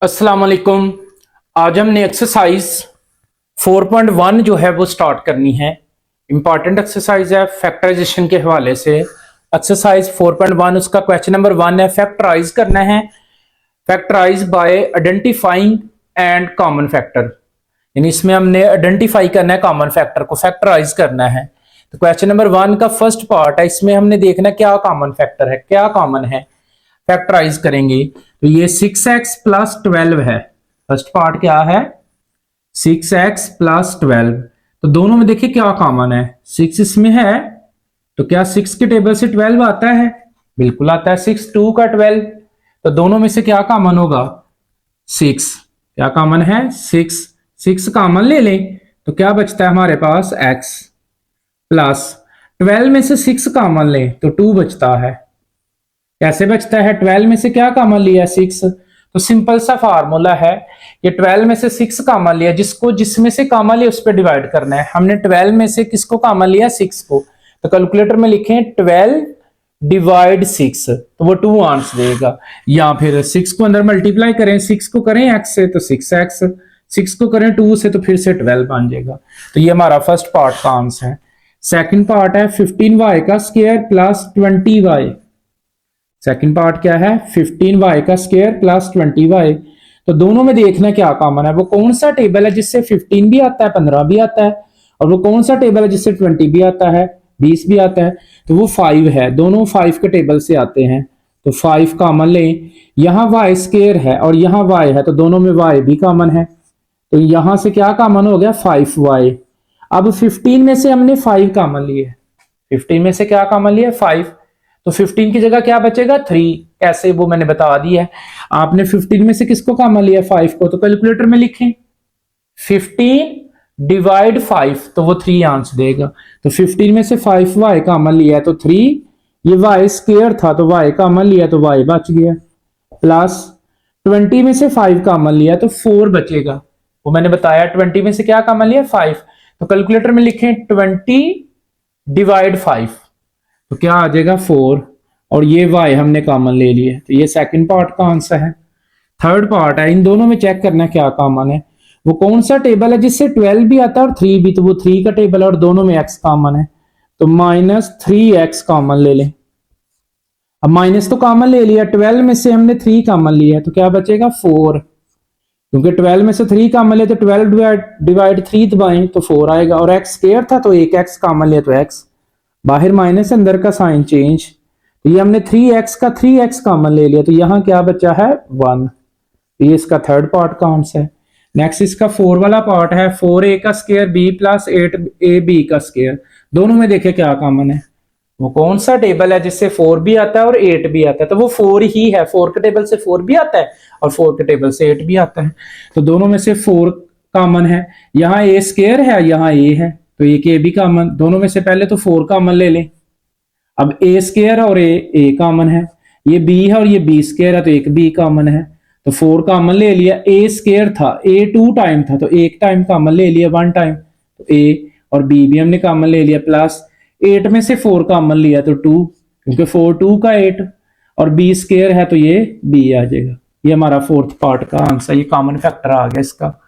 अस्सलाम वालेकुम। आज हमने एक्सरसाइज 4.1 जो है वो स्टार्ट करनी है। इंपॉर्टेंट एक्सरसाइज है फैक्टराइजेशन के हवाले से। एक्सरसाइज 4.1 उसका क्वेश्चन नंबर 1 है, फैक्टराइज करना है। Factorise by identifying and common factor, यानी इसमें हमने आइडेंटिफाई करना है कॉमन फैक्टर को, फैक्टराइज करना है। तो क्वेश्चन नंबर 1 का फर्स्ट पार्ट है, इसमें हमने देखना क्या कॉमन फैक्टर है, क्या कॉमन है, फैक्टराइज करेंगे। तो ये 6x प्लस 12 है। फर्स्ट पार्ट क्या है, 6x प्लस 12। तो दोनों में देखिए क्या कॉमन है, 6 इसमें है तो क्या 6 के टेबल से 12 आता है, बिल्कुल आता है। 6 2 का 12, तो दोनों में से क्या कॉमन होगा, 6। क्या कॉमन है, 6। 6 कॉमन ले लें तो क्या बचता है हमारे पास x प्लस 12 में से 6 कॉमन लें तो 2 बचता है। कैसे बचता है, 12 में से क्या कॉमन लिया, 6। तो सिंपल सा फार्मूला है, ये 12 में से 6 कॉमन लिया, जिसको जिसमें से कॉमन लिया उस पर डिवाइड करना है। हमने 12 में से किसको कॉमन लिया, 6 को। तो कैलकुलेटर में लिखें 12 डिवाइड 6, तो वो 2 आंसर देगा। या फिर 6 को अंदर मल्टीप्लाई करें, 6 को करें x से तो 6x, 6 को करें 2 से तो फिर से 12 बन जाएगा। तो ये हमारा फर्स्ट पार्ट का आंसर है। सेकंड पार्ट है 15y का square plus 20y। Second part क्या है, 15y का स्क्वायर प्लस 20y। तो दोनों में देखना क्या कॉमन है, वो कौन सा टेबल है जिससे 15 भी आता है, 15 भी आता है, और वो कौन सा टेबल है जिससे 20 भी आता है, 20 भी आता है। तो वो 5 है, दोनों 5 के टेबल से आते हैं। तो 5 कॉमन लें, यहाँ y स्क्वायर है और यहाँ y है, तो दोनों में y भी कॉमन है। तो यहां से क्या कॉमन हो गया, 5y। अब 15 में से हमने 5 कॉमन लिए, 15 में से क्या कॉमन लिया, 5। तो 15 की जगह क्या बचेगा, 3। कैसे, वो मैंने बता दिया है। आपने 15 में से किसको कॉमन लिया, 5 को। तो कैलकुलेटर में लिखें 15 डिवाइड 5, तो वो 3 आंसर देगा। तो 15 में से 5y कॉमन लिया तो 3, ये y स्क्वायर था तो y कॉमन लिया तो y बच गया, प्लस 20 में से 5 कॉमन लिया तो 4 बचेगा। वो मैंने बताया 20 में से क्या कॉमन लिया, 5। तो कैलकुलेटर में लिखें 20 डिवाइड 5, तो क्या आ जाएगा 4, और ये y हमने कॉमन ले लिए। तो ये सेकंड पार्ट का आंसर है। थर्ड पार्ट है, इन दोनों में चेक करना क्या कॉमन है, वो कौन सा टेबल है जिससे 12 भी आता है और 3 भी। तो वो 3 का टेबल है और दोनों में x कॉमन है, तो -3x कॉमन ले लें। अब माइनस तो कॉमन ले लिया, 12 में से हमने 3 कॉमन लिया, तो क्या बचेगा 4। क्योंकि 12 में से 3 कॉमन लिया तो 12 डिवाइड 3 दबाएं तो 4 आएगा, और x स्क्वायर था तो एक x कॉमन लिया तो x, बाहर माइनस अंदर का साइन चेंज। तो ये हमने 3x का 3x कॉमन ले लिया, तो यहां क्या बचा है 1। तो ये इसका थर्ड पार्ट का आंसर है। नेक्स्ट इसका 4 वाला पार्ट है, 4a का स्क्वायर b प्लस 8ab का स्क्वायर। दोनों में देखे क्या कॉमन है, वो कौन सा टेबल है जिससे 4 भी आता है और 8 भी आता है। तो वो 4 ही है, 4 के टेबल से 4 भी आता है और 4 के टेबल से 8 भी आता है। तो दोनों में से 4 कॉमन है, यहाँ a स्क्वायर है, यहाँ a है, तो एक ए भी कॉमन। दोनों में से पहले तो 4 कॉमन ले लें। अब ए स्क्वायर और ए कॉमन है, ये बी है और ये बी स्क्वायर है, तो एक बी कॉमन है। तो 4 कॉमन ले लिया, ए स्क्वायर था, ए 2 टाइम था, तो एक टाइम कॉमन ले लिया 1 टाइम, तो ए और बी भी हमने कॉमन ले लिया। प्लस 8 में से 4 कॉमन लिया तो 2, क्योंकि 4 2 का 8, और बी स्क्वायर है तो ये बी आ जाएगा। ये हमारा फोर्थ पार्ट का आंसर, ये कॉमन फैक्टर आ गया इसका।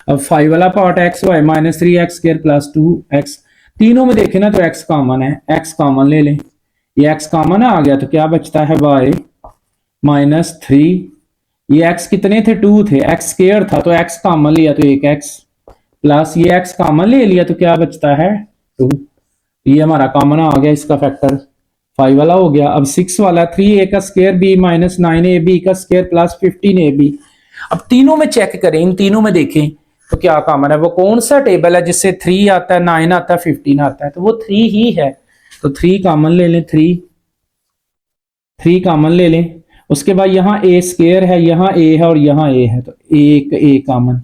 अब 5 वाला part x y -3x square plus 2x। तीनों में देखें ना तो x कॉमन है, x कॉमन ले लें, ये x कॉमन आ गया तो क्या बचता है y -3। ये x कितने थे, 2 थे, x स्क्वायर था तो x कॉमन लिया तो एक x, प्लस ये x कॉमन ले लिया तो क्या बचता है 2। ये हमारा कॉमन आ गया, इसका फैक्टर 5 वाला हो गया। अब 6 वाला 3a का स्क्वायर b -9ab का स्क्वायर प्लस 15ab। अब तीनों में चेक करें, इन तीनों में देखें तो क्या कॉमन है, वो कौन सा टेबल है जिससे 3 आता है, 9 आता है, 15 आता है। तो वो 3 ही है, तो 3 कॉमन ले लें, 3 कॉमन ले लें। उसके बाद यहाँ a स्क्वायर है, यहाँ a है और यहाँ a है, तो एक a कॉमन।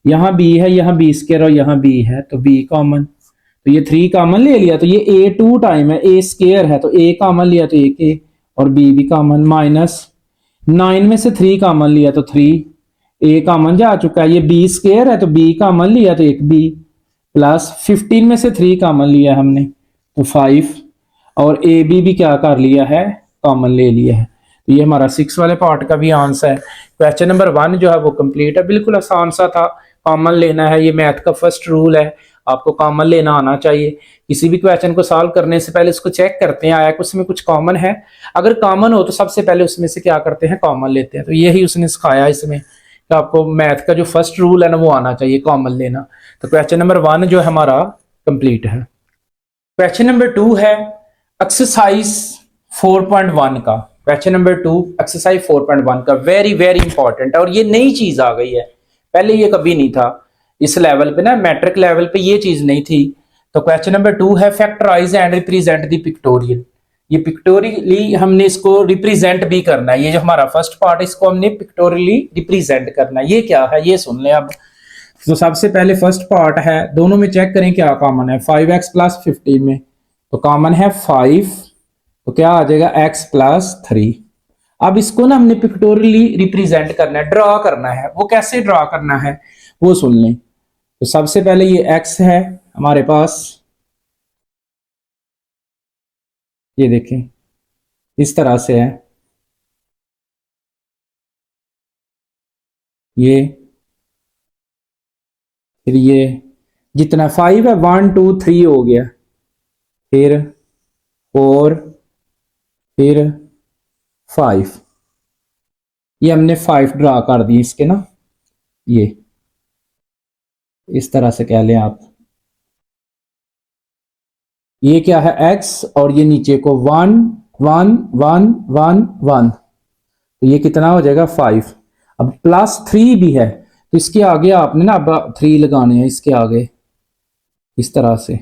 यहाँ b है, यहाँ b स्क्वायर और यहाँ b है, तो b कॉमन। तो ये 3 कॉमन ले लिया, तो ये a 2 टाइम है, a स्क्वायर है तो a कॉमन लिया तो एक a, और b भी कॉमन। -9 में से 3 कॉमन लिया तो 3, a कॉमन जा चुका है, ये b स्क्वायर है तो b कॉमन लिया तो एक b, प्लस 15 में से 3 कॉमन लिया हमने तो 5, और a b भी क्या कर लिया है, कॉमन ले लिया है। तो ये हमारा 6 वाले पार्ट का भी आंसर है। क्वेश्चन नंबर 1 जो है वो कंप्लीट है, बिल्कुल आसान सा था। कॉमन लेना है, ये मैथ का फर्स्ट रूल है, आपको कॉमन लेना आना चाहिए। किसी भी क्वेश्चन को सॉल्व करने से पहले इसको चेक करते हैं आया कि उसमें कुछ कॉमन है। अगर कॉमन हो तो सबसे पहले उसमें से क्या करते हैं, कॉमन लेते हैं। तो यही उसने सिखाया इसमें कि आपको मैथ का जो फर्स्ट रूल है ना वो आना चाहिए, कॉमन लेना। तो क्वेश्चन नंबर 1 जो है हमारा कंप्लीट है। क्वेश्चन नंबर 2 है एक्सरसाइज 4.1 का। क्वेश्चन नंबर 2 एक्सरसाइज 4.1 का, वेरी वेरी इंपॉर्टेंट है और ये नई चीज आ गई है, पहले ये कभी नहीं था इस लेवल पे ना, मैट्रिक लेवल पे ये चीज नहीं थी। तो क्वेश्चन नंबर 2 है factorise and represent the pictorial. ये पिक्टोरियली हमने इसको रिप्रेजेंट भी करना है, ये जो हमारा फर्स्ट पार्ट है इसको हमने पिक्टोरियली रिप्रेजेंट करना है। ये क्या है ये सुन लें अब। तो सबसे पहले फर्स्ट पार्ट है, दोनों में चेक करें क्या कॉमन है। 5x प्लस 15 में तो कॉमन है 5, तो क्या आ जाएगा x प्लस 3। अब इसको ना हमने पिक्टोरियली रिप्रेजेंट करना है, ड्रॉ करना है। वो कैसे ड्रॉ करना है वो सुन लें। तो सबसे पहले ये x है हमारे पास, ये देखें इस तरह से है ये, फिर ये जितना 5 है 1 2 3 हो गया, फिर 4, फिर 5, ये हमने 5 ड्रा कर दिए इसके ना, ये इस तरह से कह लें आप। ये क्या है x और ये नीचे को 1 1 1 1 1, तो ये कितना हो जाएगा 5। अब प्लस 3 भी है तो इसके आगे आपने ना अब 3 लगाने हैं इसके आगे, इस तरह से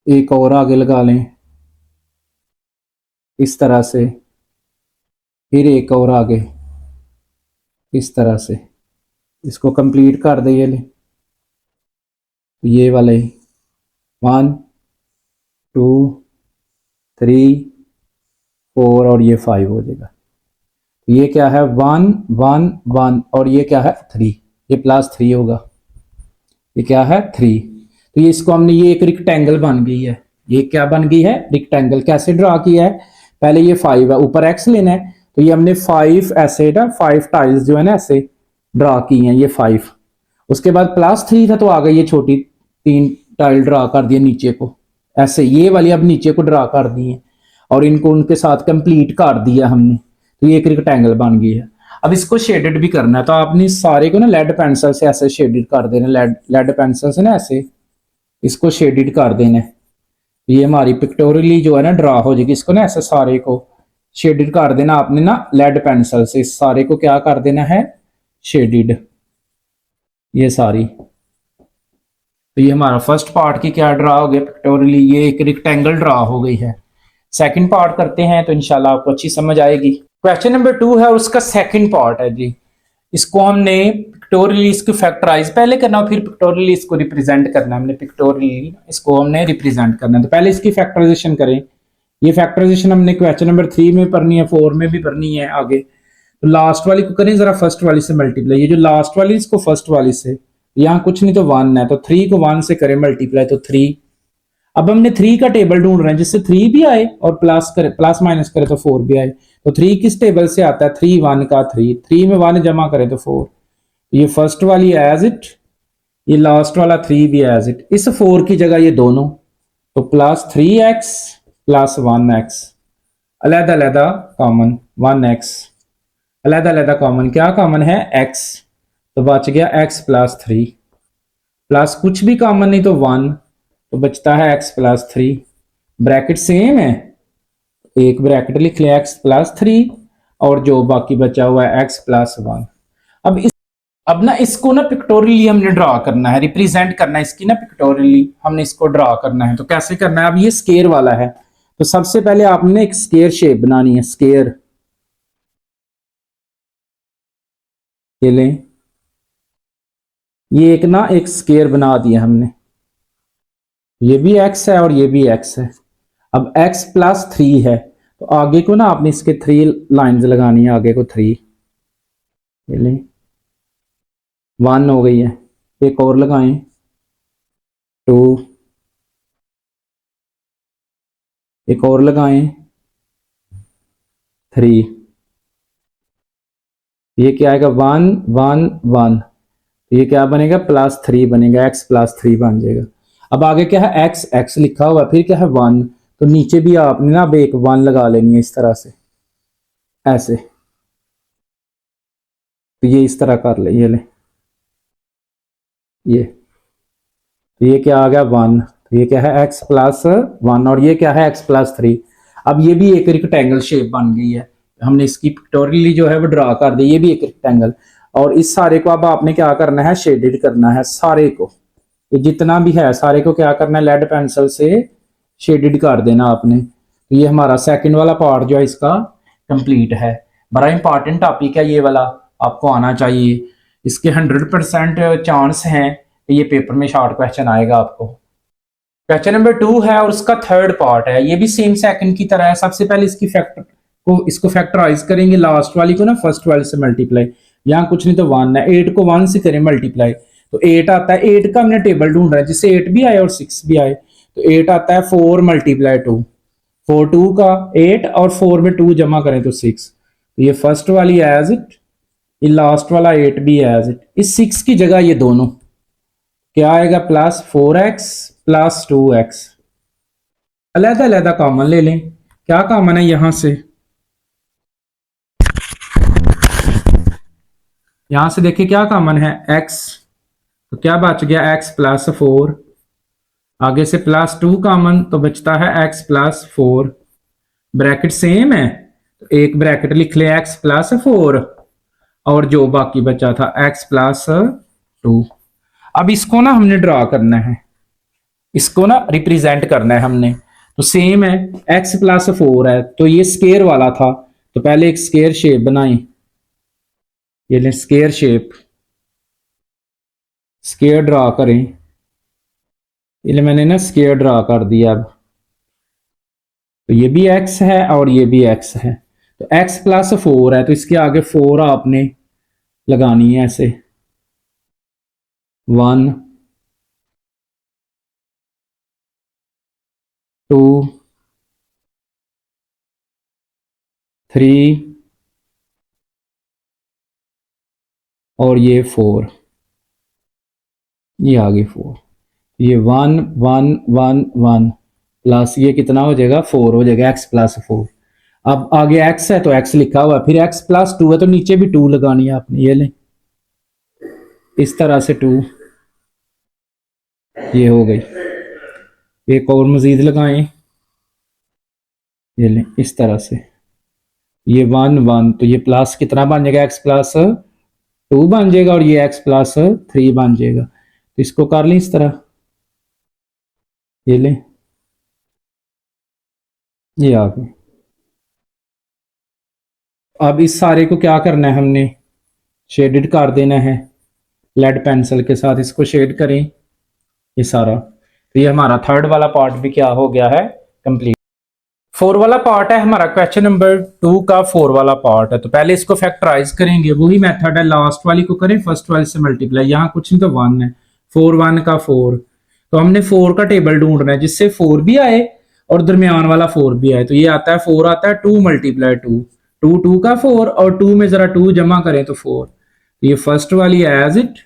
एक और आगे लगा लें इस तरह से, फिर एक और आगे इस तरह से, इसको कंप्लीट कर दे। ये वाले 1 2 3 4 और ये 5 हो जाएगा। ये क्या है 1 1 1 और ये क्या है 3, ये प्लस 3 होगा, ये क्या है 3। तो ये इसको हमने, ये एक रिक्टेंगल बन गई है। ये क्या बन गई है, रिक्टेंगल। कैसे ड्रा किया है, पहले ये 5 है, ऊपर x लेना है, तो ये हमने 5 ऐसे ना 5 टाइल्स जो है ना ऐसे ड्रा की हैं, ये 5। उसके बाद प्लस 3 था तो आ गई ये छोटी 3 टाइल ड्रा कर दिए नीचे को ऐसे, ये वाली अब नीचे को ड्रा कर दी है और इनको उनके साथ कंप्लीट कर दिया हमने, तो ये एक रिक्टेंगल बन गई है। अब इसको शेडेड भी करना है, तो आपने सारे को ना लेड पेंसिल से ऐसे शेडेड कर देना, लेड पेंसिल से ना ऐसे इसको शेडेड कर देना है। ये हमारी पिक्टोरियली जो है ना ड्रा हो जाएगी, इसको ना ऐसे सारे को शेडेड कर देना आपने ना लेड पेंसिल से, इस सारे को क्या कर देना है शेडेड, ये सारी। तो ये हमारा फर्स्ट पार्ट की क्या ड्रा हो गया पिक्टोरियली, ये एक रिक्टेंगल ड्रा हो गई है। सेकंड पार्ट करते हैं तो इंशाल्लाह आपको अच्छी समझ आएगी। क्वेश्चन नंबर 2 है उसका सेकंड पार्ट है जी। इसको हमने पिक्टोरियली इसको फैक्टराइज पहले करना, फिर पिक्टोरियली इसको रिप्रेजेंट करना। हमने पिक्टोरियली इसको हमने रिप्रेजेंट करना, तो पहले इसकी फैक्टराइजेशन करें। ये फैक्टराइजेशन हमने क्वेश्चन नंबर 3 में पढ़नी है, 4 में भी पढ़नी है आगे। तो लास्ट वाली को करें जरा फर्स्ट वाली से मल्टीप्लाई, ये जो लास्ट वाली इसको फर्स्ट वाली से, यहाँ कुछ नहीं तो 1 है, तो 3 को 1 से करें मल्टीप्लाई तो 3। अब हमने 3 का टेबल ढूंढ रहे हैं जिससे 3 भी आए और प्लस करे, प्लस माइनस करे तो 4 भी आए। तो 3 किस टेबल से आता है, 3 1 का 3, 3 में 1 जमा करें तो 4। ये फर्स्ट वाली एज इट, ये लास्ट वाला 3 भी एज इट, इस 4 की जगह ये दोनों, तो प्लस 3x प्लस 1x, अलहदा अलहदा कॉमन 1x, अलहदा अलहदा कॉमन, क्या कॉमन है x, तो बच गया x प्लस 3, प्लस कुछ भी कॉमन नहीं तो 1, तो बचता है x प्लस 3। ब्रैकेट सेम है, एक ब्रैकेट लिख लिया x प्लस 3 और जो बाकी बचा हुआ है x प्लस 1। अब ना इसको ना पिक्टोरियली हमने ड्रा करना है, रिप्रेजेंट करना है इसकी ना पिक्टोरियली हमने इसको ड्रा करना है। तो कैसे करना है, अब ये स्केयर वाला है, तो सबसे पहले आपने एक स्केयर शेप बनानी है, स्केयर ये लें, ये एक ना एक स्केयर बना दिया हमने, ये भी x है और ये भी x है। अब x प्लस 3 है तो आगे को ना आपने इसके 3 लाइंस लगानी है, आगे को 3, ये लें 1 हो गई है, एक और लगाएं 2 एक और लगाएं 3, ये क्या आएगा 1 1 1, ये क्या बनेगा +3 बनेगा, x +3 बन जाएगा। अब आगे क्या है x, x लिखा हुआ फिर क्या है 1, तो नीचे भी आपने ना अब एक 1 लगा लेनी है इस तरह से, ऐसे, तो ये इस तरह कर ले, ये ले, ये क्या आ गया 1, तो ये क्या है x +1 और ये क्या है x +3। अब ये भी एक रेक्टेंगल शेप बन गई है, हमने इसकी पिक्टोरियली जो है वो ड्रा कर दी, ये भी एक रेक्टेंगल। और इस सारे को अब आपने क्या करना है शेडेड करना है, सारे को, ये जितना भी है सारे को क्या करना है लेड पेंसिल से शेडेड कर देना आपने। तो ये हमारा सेकंड वाला पार्ट जो है इसका कंप्लीट है। बड़ा इंपॉर्टेंट टॉपिक है ये वाला, आपको आना चाहिए, इसके 100% चांस हैं कि ये पेपर में शॉर्ट क्वेश्चन आएगा आपको। क्वेश्चन नंबर 2 है और उसका थर्ड पार्ट है, ये भी सेम सेकंड की तरह है। सबसे पहले इसकी फैक्टर को, इसको फैक्टराइज करेंगे, लास्ट वाली को ना फर्स्ट वाली से मल्टीप्लाई, यहाँ कुछ नहीं तो 1 है, 8 को 1 से करें मल्टीप्लाई तो 8 आता है। 8 का हमने टेबल ढूंढ रहा है जिससे 8 भी आए और 6 भी आए, तो 8 आता है 4 × 2, 4 2 का 8 और 4 में 2 जमा करें तो 6, तो ये फर्स्ट वाली एज इट, ये लास्ट वाला 8 भी एज इट। इस 6 की जगह ये दोनों क्या आएगा +4x +2x, अलग अलग कॉमन ले लें। क्या कॉमन है यहां से, यहां से देखिए क्या कॉमन है x, तो क्या बच गया x +4, आगे से +2 कॉमन तो बचता है x +4, ब्रैकेट सेम है तो एक ब्रैकेट लिख ले x +4 और जो बाकी बचा था x +2। अब इसको ना हमने ड्रा करना है, इसको ना रिप्रेजेंट करना है हमने, तो सेम है x +4 है तो ये स्केयर वाला था, तो पहले एक स्केयर शेप बनाएं, ये ले स्केयर शेप, स्केयर ड्रा करें, ये मैंने ना स्केयर ड्रा कर दिया। अब तो ये भी x है और ये भी x है, तो x +4 है तो इसके आगे 4 आपने लगानी है ऐसे, 1 2 3 और ये 4, ये आगे 4, ये 1 1 1 1 प्लस ये कितना हो जाएगा 4 हो जाएगा x +4। अब आगे x है तो x लिखा हुआ है, फिर x +2 है तो नीचे भी 2 लगानी है आपने, ये लें इस तरह से 2, ये हो गई। एक और मजीद लगाएं, ये लें इस तरह से, ये 1 1 तो ये प्लस कितना बन जाएगा x +2 बन जाएगा और ये x +3 बन जाएगा, तो इसको कर लें इस तरह, ये लें, ये आ गए। अब इस सारे को क्या करना है हमने शेडेड कर देना है लेड पेंसिल के साथ, इसको शेड करें ये सारा, तो ये हमारा थर्ड वाला पार्ट भी क्या हो गया है कंप्लीट। 4 वाला पार्ट है हमारा, क्वेश्चन नंबर 2 का 4 वाला पार्ट है, तो पहले इसको फैक्टराइज करेंगे, वही मेथड है, लास्ट वाली को करें फर्स्ट वाली से मल्टीप्लाई, यहाँ कुछ नहीं तो 1 है, 4 1 का 4, तो हमने 4 का टेबल ढूंढना है जिससे 4 भी आए और दरमियान वाला 4 भी आए, तो ये आता है 4 आता है 2 × 2, 2 2 का 4 और 2 में जरा 2 जमा करें तो 4, ये फर्स्ट वाली एज इट,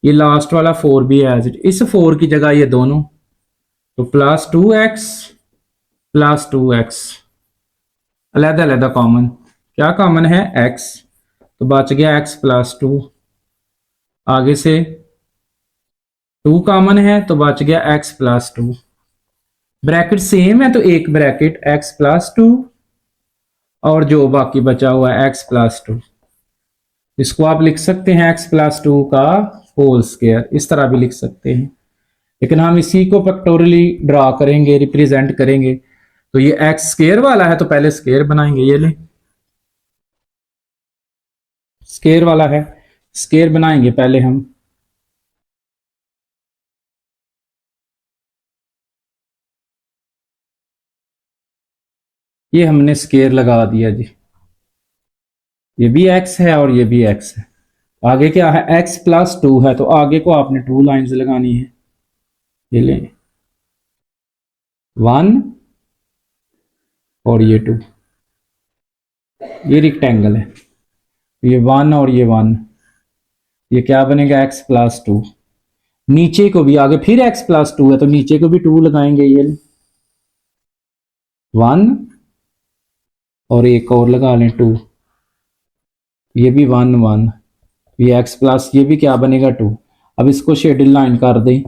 ये लास्ट वाला 4 भी एज इट, इस 4 की जगह ये दोनों, तो +2x +2x, अलग अलग कॉमन, क्या कॉमन है x, तो बच गया x +2, आगे से 2 कॉमन है तो बच गया x +2, ब्रैकेट सेम है तो एक ब्रैकेट x +2 और जो बाकी बचा हुआ है x +2, इसको आप लिख सकते हैं x +2 का होल स्क्वायर, इस तरह भी लिख सकते हैं, लेकिन हम इसी को फैक्टोरियली ड्रा करेंगे, रिप्रेजेंट करेंगे, तो ये x स्क्वायर वाला है तो पहले स्क्वायर बनाएंगे, ये ले स्क्वायर वाला है, स्क्वायर बनाएंगे पहले हम, ये हमने स्क्वायर लगा दिया जी, ये भी x है और ये भी x है, आगे क्या है x +2 है तो आगे को आपने 2 लाइंस लगानी है, ये ले 1 और ये 2, ये रिक्टेंगल है, ये 1 और ये 1, ये क्या बनेगा x+2। नीचे को भी आगे फिर x+2 है तो नीचे को भी 2 लगाएंगे, ये 1 और एक और लगा लें 2, ये भी 1 1, ये x प्लस ये भी क्या बनेगा 2। अब इसको शेडेड लाइन कर दें,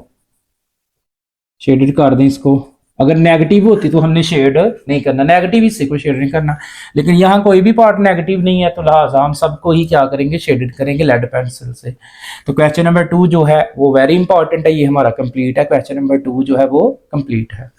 शेडेड कर दें इसको। अगर नेगेटिव होती तो हमने शेड नहीं करना, नेगेटिव इससे को शेड नहीं करना, लेकिन यहाँ कोई भी पार्ट नेगेटिव नहीं है तो लिहाजा हम सबको ही क्या करेंगे, शेडेड करेंगे लेड पेंसिल से। तो क्वेश्चन नंबर 2 जो है वो वेरी इंपॉर्टेंट है, ये हमारा कंप्लीट है, क्वेश्चन नंबर 2 जो है वो कंप्लीट है।